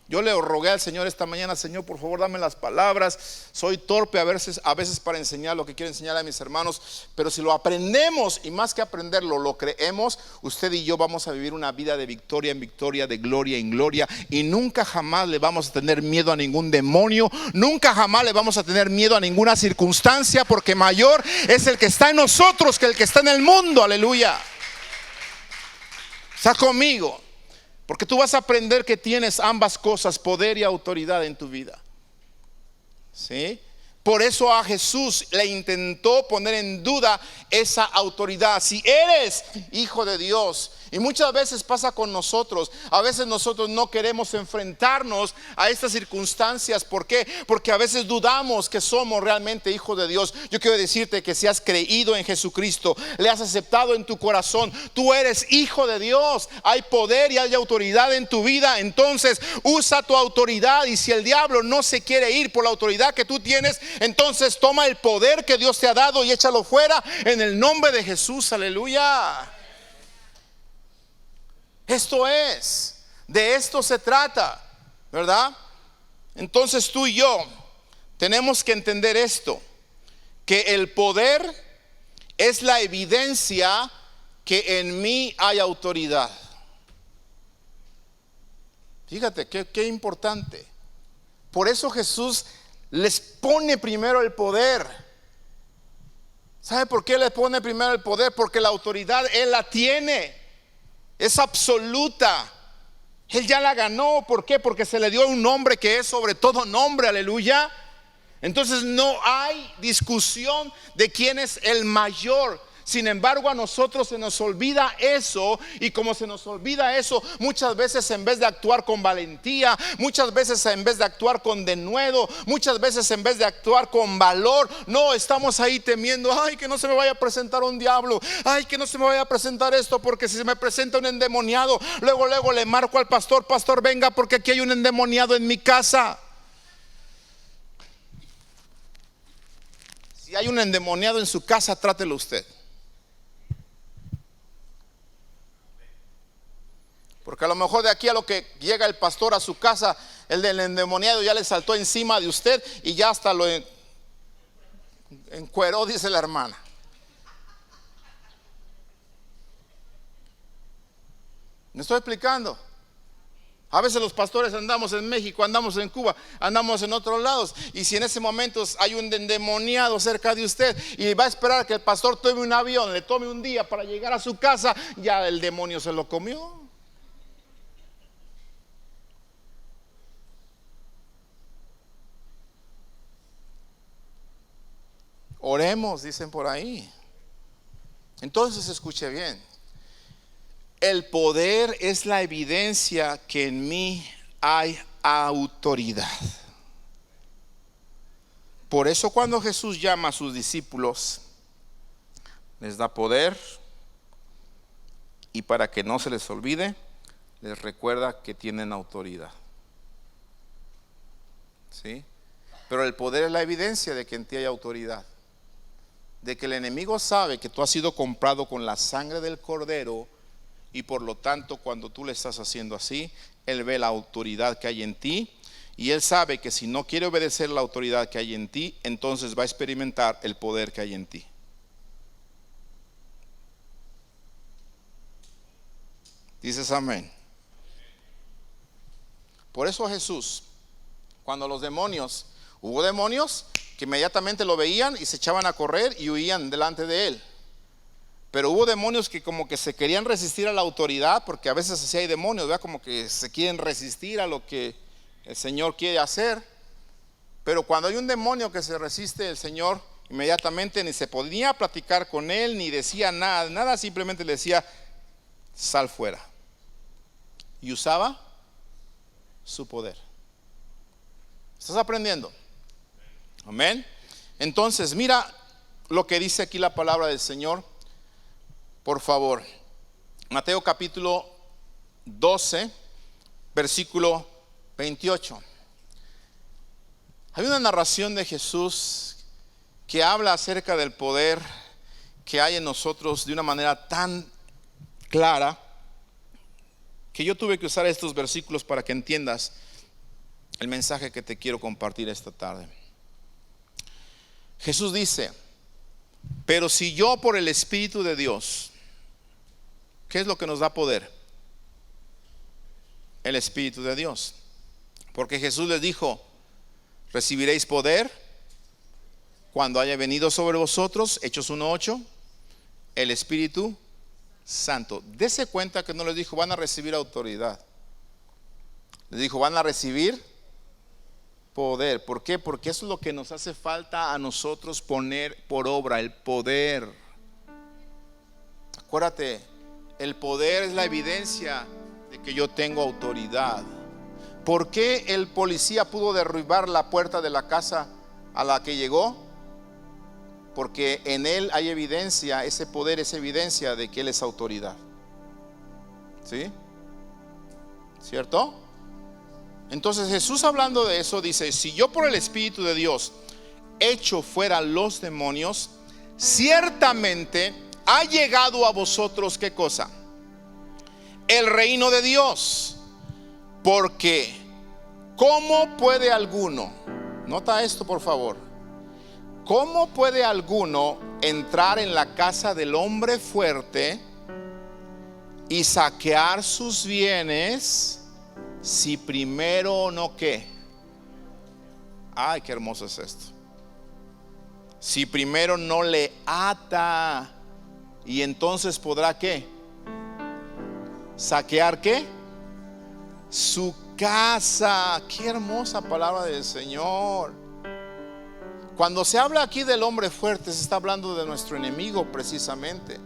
Yo le rogué al Señor esta mañana, Señor, por favor, dame las palabras. Soy torpe a veces para enseñar lo que quiero enseñar a mis hermanos, pero si lo aprendemos, y más que aprenderlo, lo creemos, usted y yo vamos a vivir una vida de victoria en victoria, de gloria en gloria, y nunca jamás le vamos a tener miedo a ningún demonio, nunca jamás le vamos a tener miedo a ninguna circunstancia, porque mayor es el que está en nosotros que el que está en el mundo. Aleluya. ¿Está conmigo? Porque tú vas a aprender que tienes ambas cosas, poder y autoridad en tu vida. ¿Sí? Por eso a Jesús le intentó poner en duda esa autoridad. Si eres hijo de Dios, y muchas veces pasa con nosotros, a veces nosotros no queremos enfrentarnos a estas circunstancias. ¿Por qué? Porque a veces dudamos que somos realmente hijos de Dios. Yo quiero decirte que si has creído en Jesucristo, le has aceptado en tu corazón, tú eres hijo de Dios. Hay poder y hay autoridad en tu vida. Entonces usa tu autoridad, y si el diablo no se quiere ir por la autoridad que tú tienes, entonces toma el poder que Dios te ha dado y échalo fuera en el nombre de Jesús. Aleluya. Esto es, de esto se trata, ¿verdad? Entonces tú y yo tenemos que entender esto, que el poder es la evidencia que en mí hay autoridad. Fíjate qué importante. Por eso Jesús les pone primero el poder. ¿Sabe por qué le pone primero el poder? Porque la autoridad Él la tiene. Es absoluta. Él ya la ganó. ¿Por qué? Porque se le dio un nombre que es sobre todo nombre. Aleluya. Entonces no hay discusión de quién es el mayor, Sin embargo, a nosotros se nos olvida eso, y como se nos olvida eso, muchas veces en vez de actuar con valentía, muchas veces en vez de actuar con denuedo, muchas veces en vez de actuar con valor, no, estamos ahí temiendo, ay, que no se me vaya a presentar un diablo, ay, que no se me vaya a presentar esto, porque si se me presenta un endemoniado, luego le marco al pastor, pastor, venga, porque aquí hay un endemoniado en mi casa. Si hay un endemoniado en su casa, trátelo usted. Porque a lo mejor de aquí a lo que llega el pastor a su casa, el del endemoniado ya le saltó encima de usted y ya hasta lo encueró, dice la hermana. ¿Me estoy explicando? A veces los pastores andamos en México, andamos en Cuba, andamos en otros lados, y si en ese momento hay un endemoniado cerca de usted y va a esperar que el pastor tome un avión, le tome un día para llegar a su casa, ya el demonio se lo comió. Oremos, dicen por ahí. Entonces escuche bien. El poder es la evidencia que en mí hay autoridad. Por eso cuando Jesús llama a sus discípulos, les da poder, y para que no se les olvide, les recuerda que tienen autoridad. ¿Sí? Pero el poder es la evidencia de que en ti hay autoridad. De que el enemigo sabe que tú has sido comprado con la sangre del Cordero, y por lo tanto cuando tú le estás haciendo así, él ve la autoridad que hay en ti, y él sabe que si no quiere obedecer la autoridad que hay en ti, entonces va a experimentar el poder que hay en ti. Dices amén. Por eso Jesús, cuando los demonios, hubo demonios que inmediatamente lo veían y se echaban a correr y huían delante de él. Pero hubo demonios que como que se querían resistir a la autoridad, porque a veces así hay demonios, ¿verdad? Como que se quieren resistir a lo que el Señor quiere hacer. Pero cuando hay un demonio que se resiste, el Señor inmediatamente ni se podía platicar con él, ni decía nada, simplemente le decía, sal fuera. Y usaba su poder. ¿Estás aprendiendo? Amén. Entonces mira lo que dice aquí la palabra del Señor, por favor. Mateo capítulo 12, versículo 28. Hay una narración de Jesús que habla acerca del poder que hay en nosotros de una manera tan clara, que yo tuve que usar estos versículos para que entiendas el mensaje que te quiero compartir esta tarde. Jesús dice, pero si yo por el Espíritu de Dios, ¿qué es lo que nos da poder? El Espíritu de Dios. Porque Jesús les dijo, recibiréis poder cuando haya venido sobre vosotros, Hechos 1:8, el Espíritu Santo. Dese cuenta que no les dijo van a recibir autoridad, les dijo van a recibir poder. ¿Por qué? Porque eso es lo que nos hace falta a nosotros, poner por obra el poder. Acuérdate, el poder es la evidencia de que yo tengo autoridad. ¿Por qué el policía pudo derribar la puerta de la casa a la que llegó? Porque en él hay evidencia, ese poder es evidencia de que él es autoridad. ¿Sí? ¿Cierto? Entonces Jesús, hablando de eso, dice, si yo por el Espíritu de Dios echo fuera los demonios, ciertamente ha llegado a vosotros, ¿qué cosa? El reino de Dios. Porque ¿cómo puede alguno, nota esto por favor, cómo puede alguno entrar en la casa del hombre fuerte y saquear sus bienes si primero no qué? Ay, qué hermoso es esto. Si primero no le ata, y entonces podrá qué? Saquear qué? Su casa. Qué hermosa palabra del Señor. Cuando se habla aquí del hombre fuerte, se está hablando de nuestro enemigo precisamente.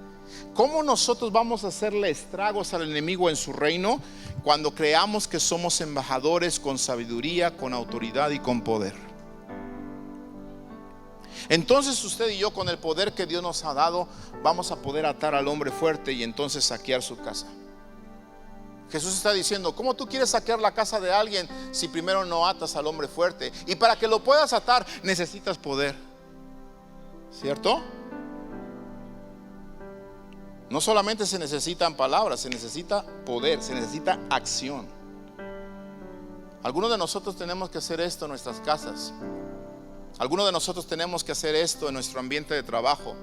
¿Cómo nosotros vamos a hacerle estragos al enemigo en su reino? Cuando creamos que somos embajadores con sabiduría, con autoridad y con poder. Entonces usted y yo, con el poder que Dios nos ha dado, vamos a poder atar al hombre fuerte y entonces saquear su casa. Jesús está diciendo: ¿cómo tú quieres saquear la casa de alguien si primero no atas al hombre fuerte? Y para que lo puedas atar necesitas poder, ¿cierto? No solamente se necesitan palabras, se necesita poder, se necesita acción. Algunos de nosotros tenemos que hacer esto en nuestras casas. Algunos de nosotros tenemos que hacer esto en nuestro ambiente de trabajo.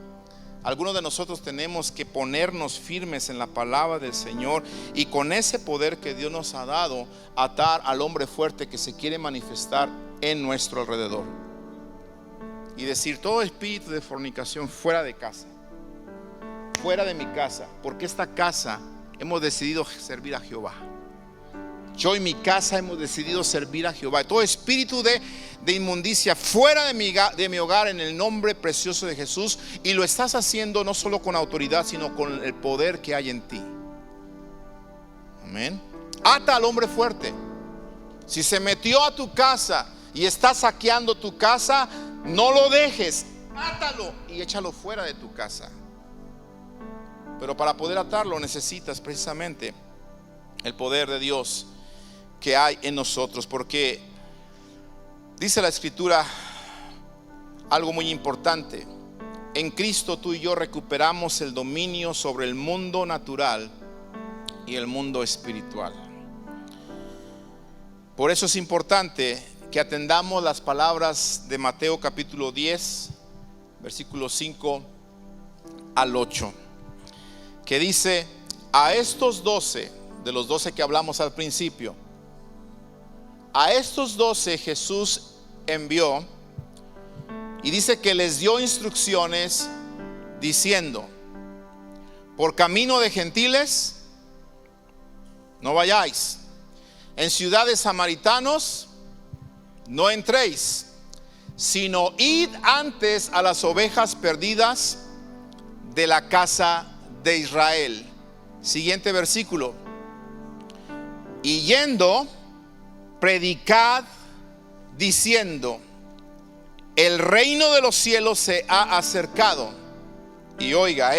Algunos de nosotros tenemos que ponernos firmes en la palabra del Señor y con ese poder que Dios nos ha dado, atar al hombre fuerte que se quiere manifestar en nuestro alrededor. Y decir: todo espíritu de fornicación fuera de casa, fuera de mi casa, porque esta casa hemos decidido servir a Jehová. Yo y mi casa hemos decidido servir a Jehová. Todo espíritu de inmundicia fuera de mi hogar, en el nombre precioso de Jesús. Y lo estás haciendo no solo con autoridad, sino con el poder que hay en ti. Amén. Ata al hombre fuerte. Si se metió a tu casa y está saqueando tu casa, no lo dejes. Átalo y échalo fuera de tu casa. Pero para poder atarlo necesitas precisamente el poder de Dios que hay en nosotros, porque dice la Escritura algo muy importante: en Cristo tú y yo recuperamos el dominio sobre el mundo natural y el mundo espiritual. Por eso es importante que atendamos las palabras de Mateo capítulo 10 versículos 5 al 8, que dice: a estos 12, de los 12 que hablamos al principio, a estos 12 Jesús envió, y dice que les dio instrucciones diciendo: por camino de gentiles no vayáis, en ciudades samaritanos no entréis, sino id antes a las ovejas perdidas de la casa de Israel. Siguiente versículo: y yendo, predicad diciendo: el reino de los cielos se ha acercado. Y oiga,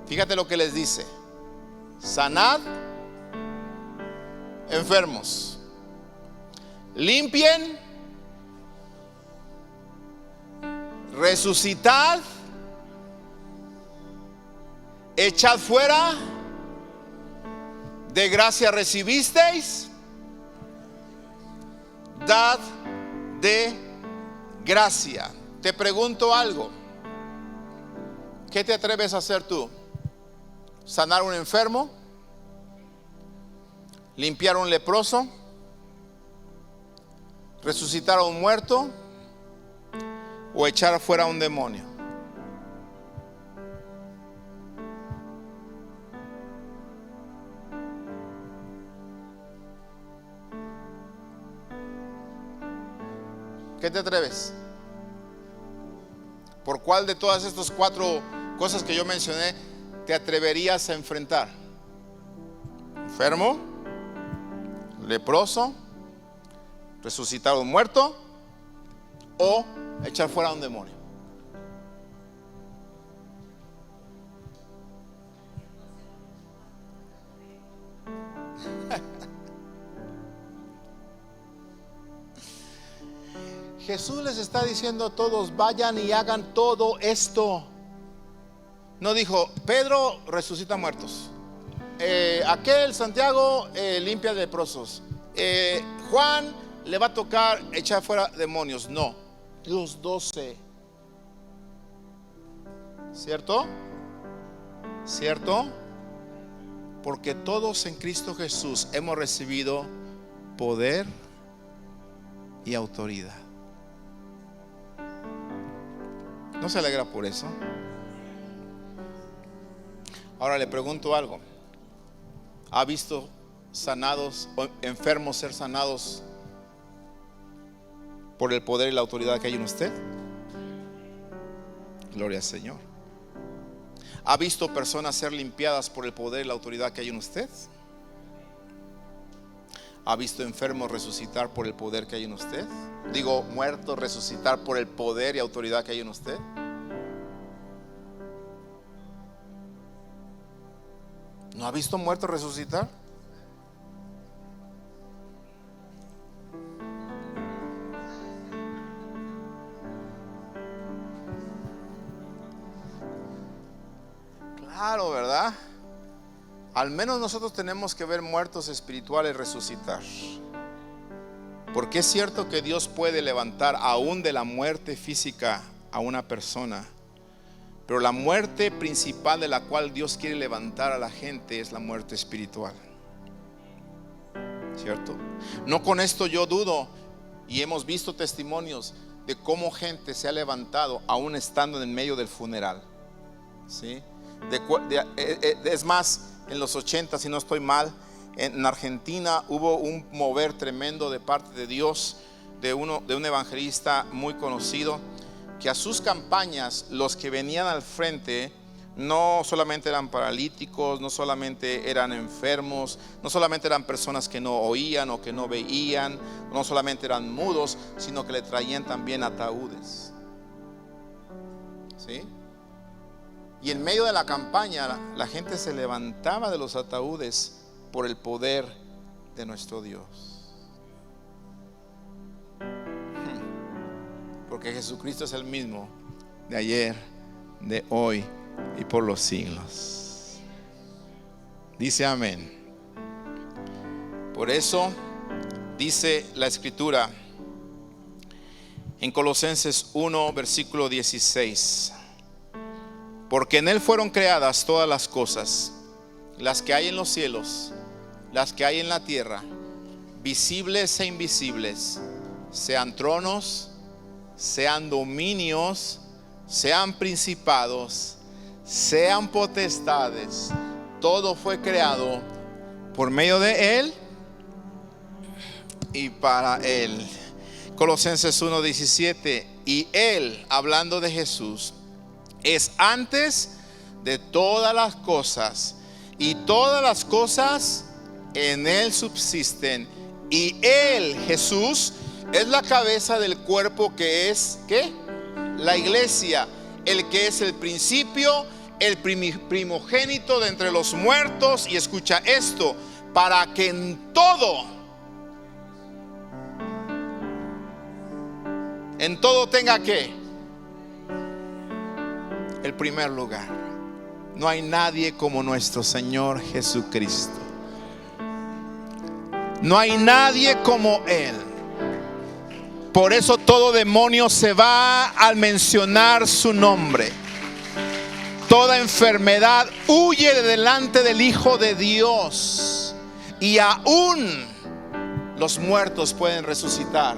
fíjate lo que les dice: sanad enfermos, limpien, resucitad, echad fuera, de gracia recibisteis, dad de gracia. Te pregunto algo: ¿qué te atreves a hacer tú? ¿Sanar a un enfermo? ¿Limpiar a un leproso? ¿Resucitar a un muerto? ¿O echar fuera a un demonio? ¿Qué te atreves? ¿Por cuál de todas estas 4 cosas que yo mencioné te atreverías a enfrentar? ¿Enfermo? ¿Leproso? ¿Resucitar a un muerto? ¿O echar fuera a un demonio? Jesús les está diciendo a todos: vayan y hagan todo esto. No dijo: Pedro resucita muertos, aquel Santiago limpia leprosos, Juan le va a tocar echar fuera demonios. No, los 12. ¿Cierto? ¿Cierto? Porque todos en Cristo Jesús hemos recibido poder y autoridad. ¿No se alegra por eso? Ahora le pregunto algo: ¿ha visto sanados o enfermos ser sanados por el poder y la autoridad que hay en usted? Gloria al Señor. ¿Ha visto personas ser limpiadas por el poder y la autoridad que hay en usted? ¿Ha visto enfermos resucitar por el poder que hay en usted? Digo, muertos resucitar por el poder y autoridad que hay en usted. ¿No ha visto muertos resucitar? Claro, ¿verdad? Al menos nosotros tenemos que ver muertos espirituales resucitar. Porque es cierto que Dios puede levantar aún de la muerte física a una persona, pero la muerte principal de la cual Dios quiere levantar a la gente es la muerte espiritual. ¿Cierto? No con esto yo dudo, y hemos visto testimonios de cómo gente se ha levantado aún estando en medio del funeral. ¿Sí? Es más, en los 80, si no estoy mal, en Argentina hubo un mover tremendo de parte de Dios, de un evangelista muy conocido, que a sus campañas los que venían al frente no solamente eran paralíticos, no solamente eran enfermos, no solamente eran personas que no oían o que no veían, no solamente eran mudos, sino que le traían también ataúdes. ¿Sí? Y en medio de la campaña la gente se levantaba de los ataúdes por el poder de nuestro Dios. Porque Jesucristo es el mismo de ayer, de hoy y por los siglos. Dice amén. Por eso dice la Escritura en Colosenses 1 versículo 16: porque en Él fueron creadas todas las cosas, las que hay en los cielos, las que hay en la tierra, visibles e invisibles, sean tronos, sean dominios, sean principados, sean potestades. Todo fue creado por medio de Él y para Él. Colosenses 1:17: y Él, hablando de Jesús, es antes de todas las cosas, y todas las cosas en Él subsisten, y Él, Jesús, es la cabeza del cuerpo, que es, ¿qué? La iglesia, el que es el principio, el primogénito de entre los muertos. Y escucha esto: para que en todo tenga ¿qué? El primer lugar. No hay nadie como nuestro Señor Jesucristo. No hay nadie como Él. Por eso todo demonio se va al mencionar su nombre. Toda enfermedad huye de delante del Hijo de Dios. Y aún los muertos pueden resucitar,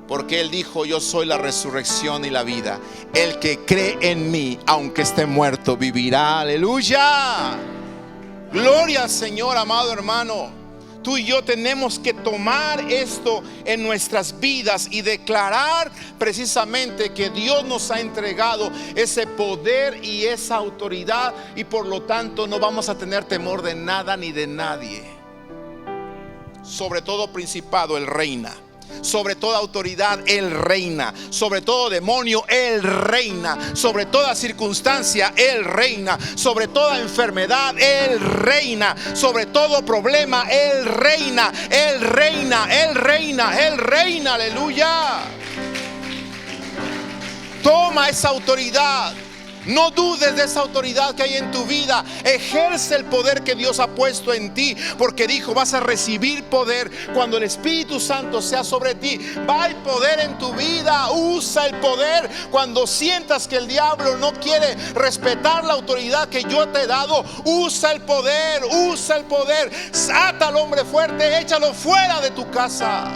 porque Él dijo: yo soy la resurrección y la vida. El que cree en mí, aunque esté muerto, vivirá. Aleluya. Gloria al Señor, amado hermano. Tú y yo tenemos que tomar esto en nuestras vidas y declarar precisamente que Dios nos ha entregado ese poder y esa autoridad, y por lo tanto no vamos a tener temor de nada ni de nadie. Sobre todo principado, Él reina. Sobre toda autoridad Él reina. Sobre todo demonio Él reina. Sobre toda circunstancia Él reina. Sobre toda enfermedad Él reina. Sobre todo problema Él reina. Él reina, Él reina, Él reina. Aleluya. Toma esa autoridad. No dudes de esa autoridad que hay en tu vida. Ejerce el poder que Dios ha puesto en ti, porque dijo: vas a recibir poder cuando el Espíritu Santo sea sobre ti. Va el poder en tu vida. Usa el poder cuando sientas que el diablo no quiere respetar la autoridad que yo te he dado. Usa el poder, usa el poder. Ata al hombre fuerte, échalo fuera de tu casa.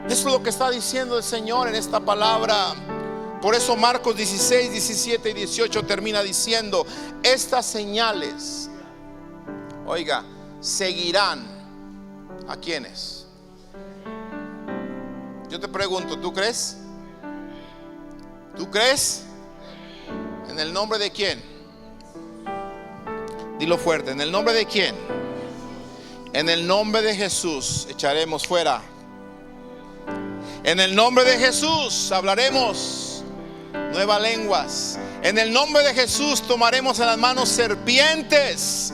Eso es lo que está diciendo el Señor en esta palabra. Por eso Marcos 16, 17 y 18 termina diciendo: estas señales, oiga, seguirán ¿a quiénes? Yo te pregunto, ¿tú crees? ¿Tú crees? ¿En el nombre de quién? Dilo fuerte, ¿en el nombre de quién? En el nombre de Jesús echaremos fuera. En el nombre de Jesús hablaremos nuevas lenguas. En el nombre de Jesús tomaremos en las manos serpientes.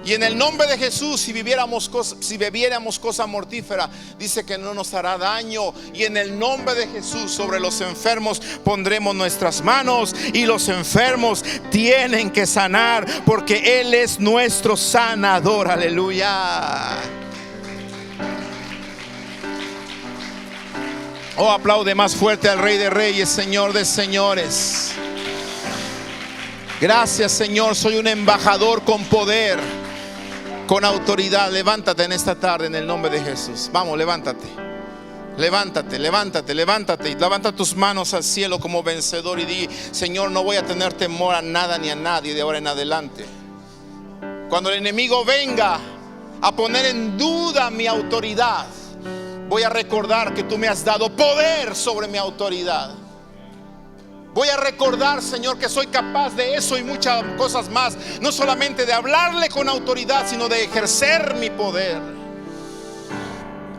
Y en el nombre de Jesús, si bebiéramos cosa mortífera, dice que no nos hará daño. Y en el nombre de Jesús, sobre los enfermos pondremos nuestras manos, y los enfermos tienen que sanar, porque Él es nuestro sanador. Aleluya. Oh, aplaude más fuerte al Rey de Reyes, Señor de Señores. Gracias, Señor. Soy un embajador con poder, con autoridad. Levántate en esta tarde en el nombre de Jesús. Vamos, levántate. Levántate, levántate, levántate. Y levanta tus manos al cielo como vencedor y di: Señor, no voy a tener temor a nada ni a nadie de ahora en adelante. Cuando el enemigo venga a poner en duda mi autoridad, voy a recordar que tú me has dado poder sobre mi autoridad. Voy a recordar, Señor, que soy capaz de eso y muchas cosas más. No solamente de hablarle con autoridad, sino de ejercer mi poder.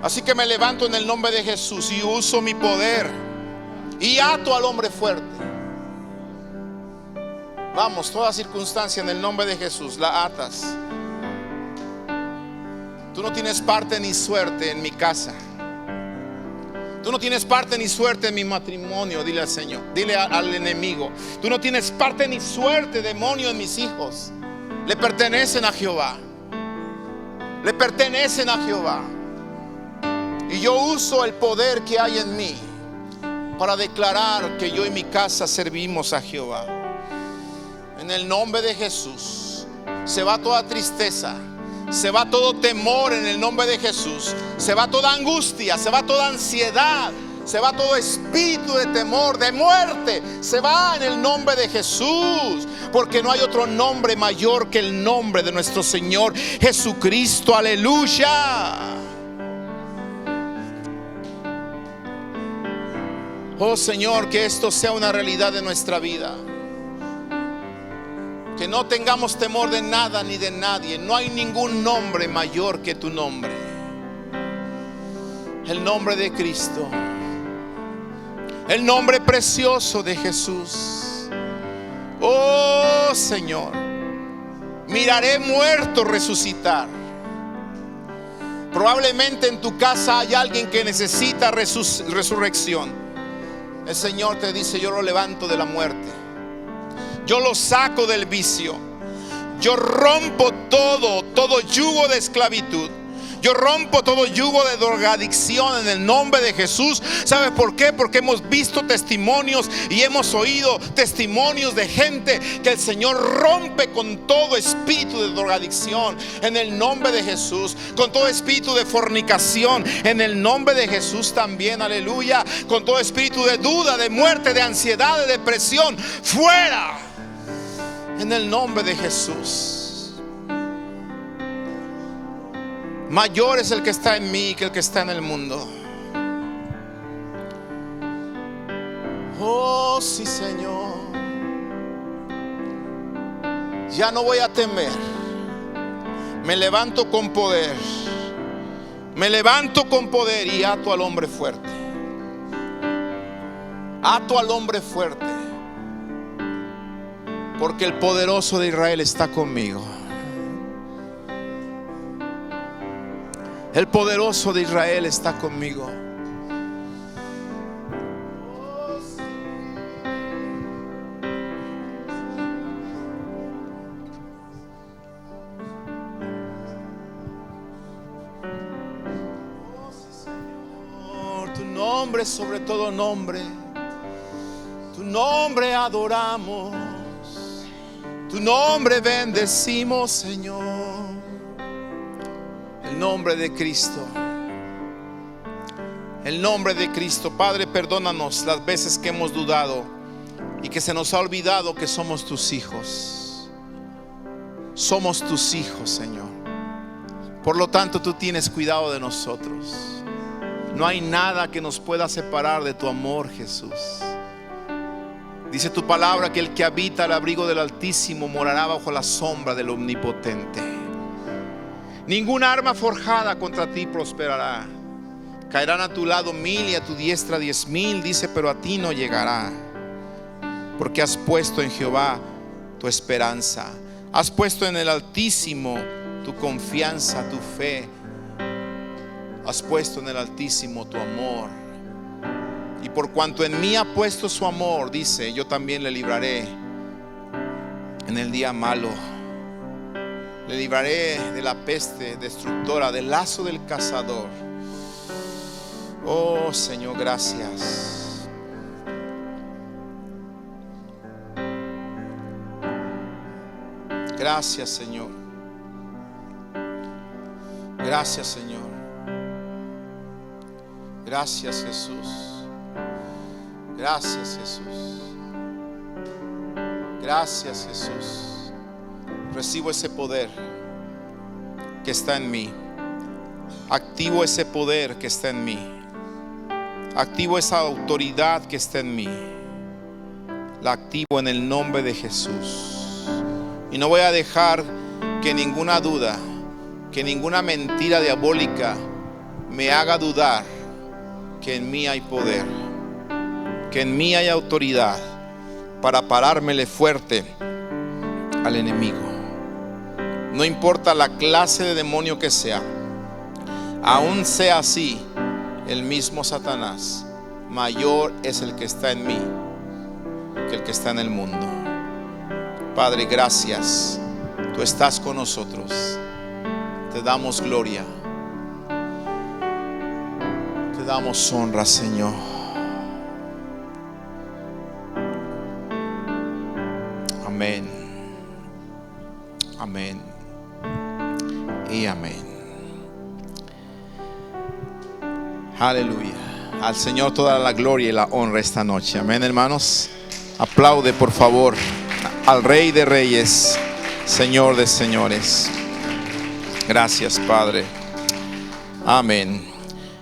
Así que me levanto en el nombre de Jesús y uso mi poder y ato al hombre fuerte. Vamos, toda circunstancia en el nombre de Jesús la atas. Tú no tienes parte ni suerte en mi casa. Tú no tienes parte ni suerte en mi matrimonio. Dile al Señor, dile al enemigo: tú no tienes parte ni suerte, demonio, en mis hijos. Le pertenecen a Jehová. Le pertenecen a Jehová. Y yo uso el poder que hay en mí para declarar que yo y mi casa servimos a Jehová. En el nombre de Jesús se va toda tristeza, se va todo temor en el nombre de Jesús. Se va toda angustia, se va toda ansiedad, se va todo espíritu de temor, de muerte. Se va en el nombre de Jesús, porque no hay otro nombre mayor que el nombre de nuestro Señor Jesucristo. Aleluya. Oh Señor, que esto sea una realidad de nuestra vida. Que no tengamos temor de nada ni de nadie. No hay ningún nombre mayor que tu nombre. El nombre de Cristo. El nombre precioso de Jesús. Oh Señor, miraré muerto resucitar. Probablemente en tu casa hay alguien que necesita resurrección. El Señor te dice: yo lo levanto de la muerte. Yo lo saco del vicio. Yo rompo todo yugo de esclavitud. Yo rompo todo yugo de drogadicción en el nombre de Jesús. ¿Sabes por qué? Porque hemos visto testimonios y hemos oído testimonios de gente que el Señor rompe con todo espíritu de drogadicción en el nombre de Jesús, con todo espíritu de fornicación en el nombre de Jesús también. Aleluya. Con todo espíritu de duda, de muerte, de ansiedad, de depresión, fuera en el nombre de Jesús. Mayor es el que está en mí que el que está en el mundo. Oh sí, Señor. Ya no voy a temer. Me levanto con poder. Me levanto con poder y ato al hombre fuerte. Ato al hombre fuerte. Porque el poderoso de Israel está conmigo. El poderoso de Israel está conmigo. Señor, tu nombre sobre todo nombre. Tu nombre adoramos. Tu nombre bendecimos, Señor. El nombre de Cristo. El nombre de Cristo. Padre, perdónanos las veces que hemos dudado y que se nos ha olvidado que somos tus hijos. Somos tus hijos, Señor. Por lo tanto, tú tienes cuidado de nosotros. No hay nada que nos pueda separar de tu amor, Jesús. Dice tu palabra que el que habita al abrigo del Altísimo morará bajo la sombra del Omnipotente. Ninguna arma forjada contra ti prosperará. Caerán a tu lado 1000 y a tu diestra 10,000, dice, pero a ti no llegará. Porque has puesto en Jehová tu esperanza. Has puesto en el Altísimo tu confianza, tu fe. Has puesto en el Altísimo tu amor. Y por cuanto en mí ha puesto su amor, dice, yo también le libraré en el día malo. Le libraré de la peste destructora, del lazo del cazador. Oh Señor, gracias. Gracias, Señor. Gracias, Señor. Gracias, Jesús. Gracias, Jesús. Gracias, Jesús. Recibo ese poder que está en mí. Activo ese poder que está en mí. Activo esa autoridad que está en mí. La activo en el nombre de Jesús. Y no voy a dejar que ninguna duda, que ninguna mentira diabólica me haga dudar que en mí hay poder, que en mí hay autoridad para parármele fuerte al enemigo. No importa la clase de demonio que sea, aún sea así, el mismo Satanás, mayor es el que está en mí que el que está en el mundo. Padre, gracias. Tú estás con nosotros. Te damos gloria. Te damos honra, Señor. Amén. Amén. Y amén. Aleluya. Al Señor toda la gloria y la honra esta noche. Amén, hermanos. Aplaude, por favor, al Rey de Reyes, Señor de Señores. Gracias, Padre. Amén.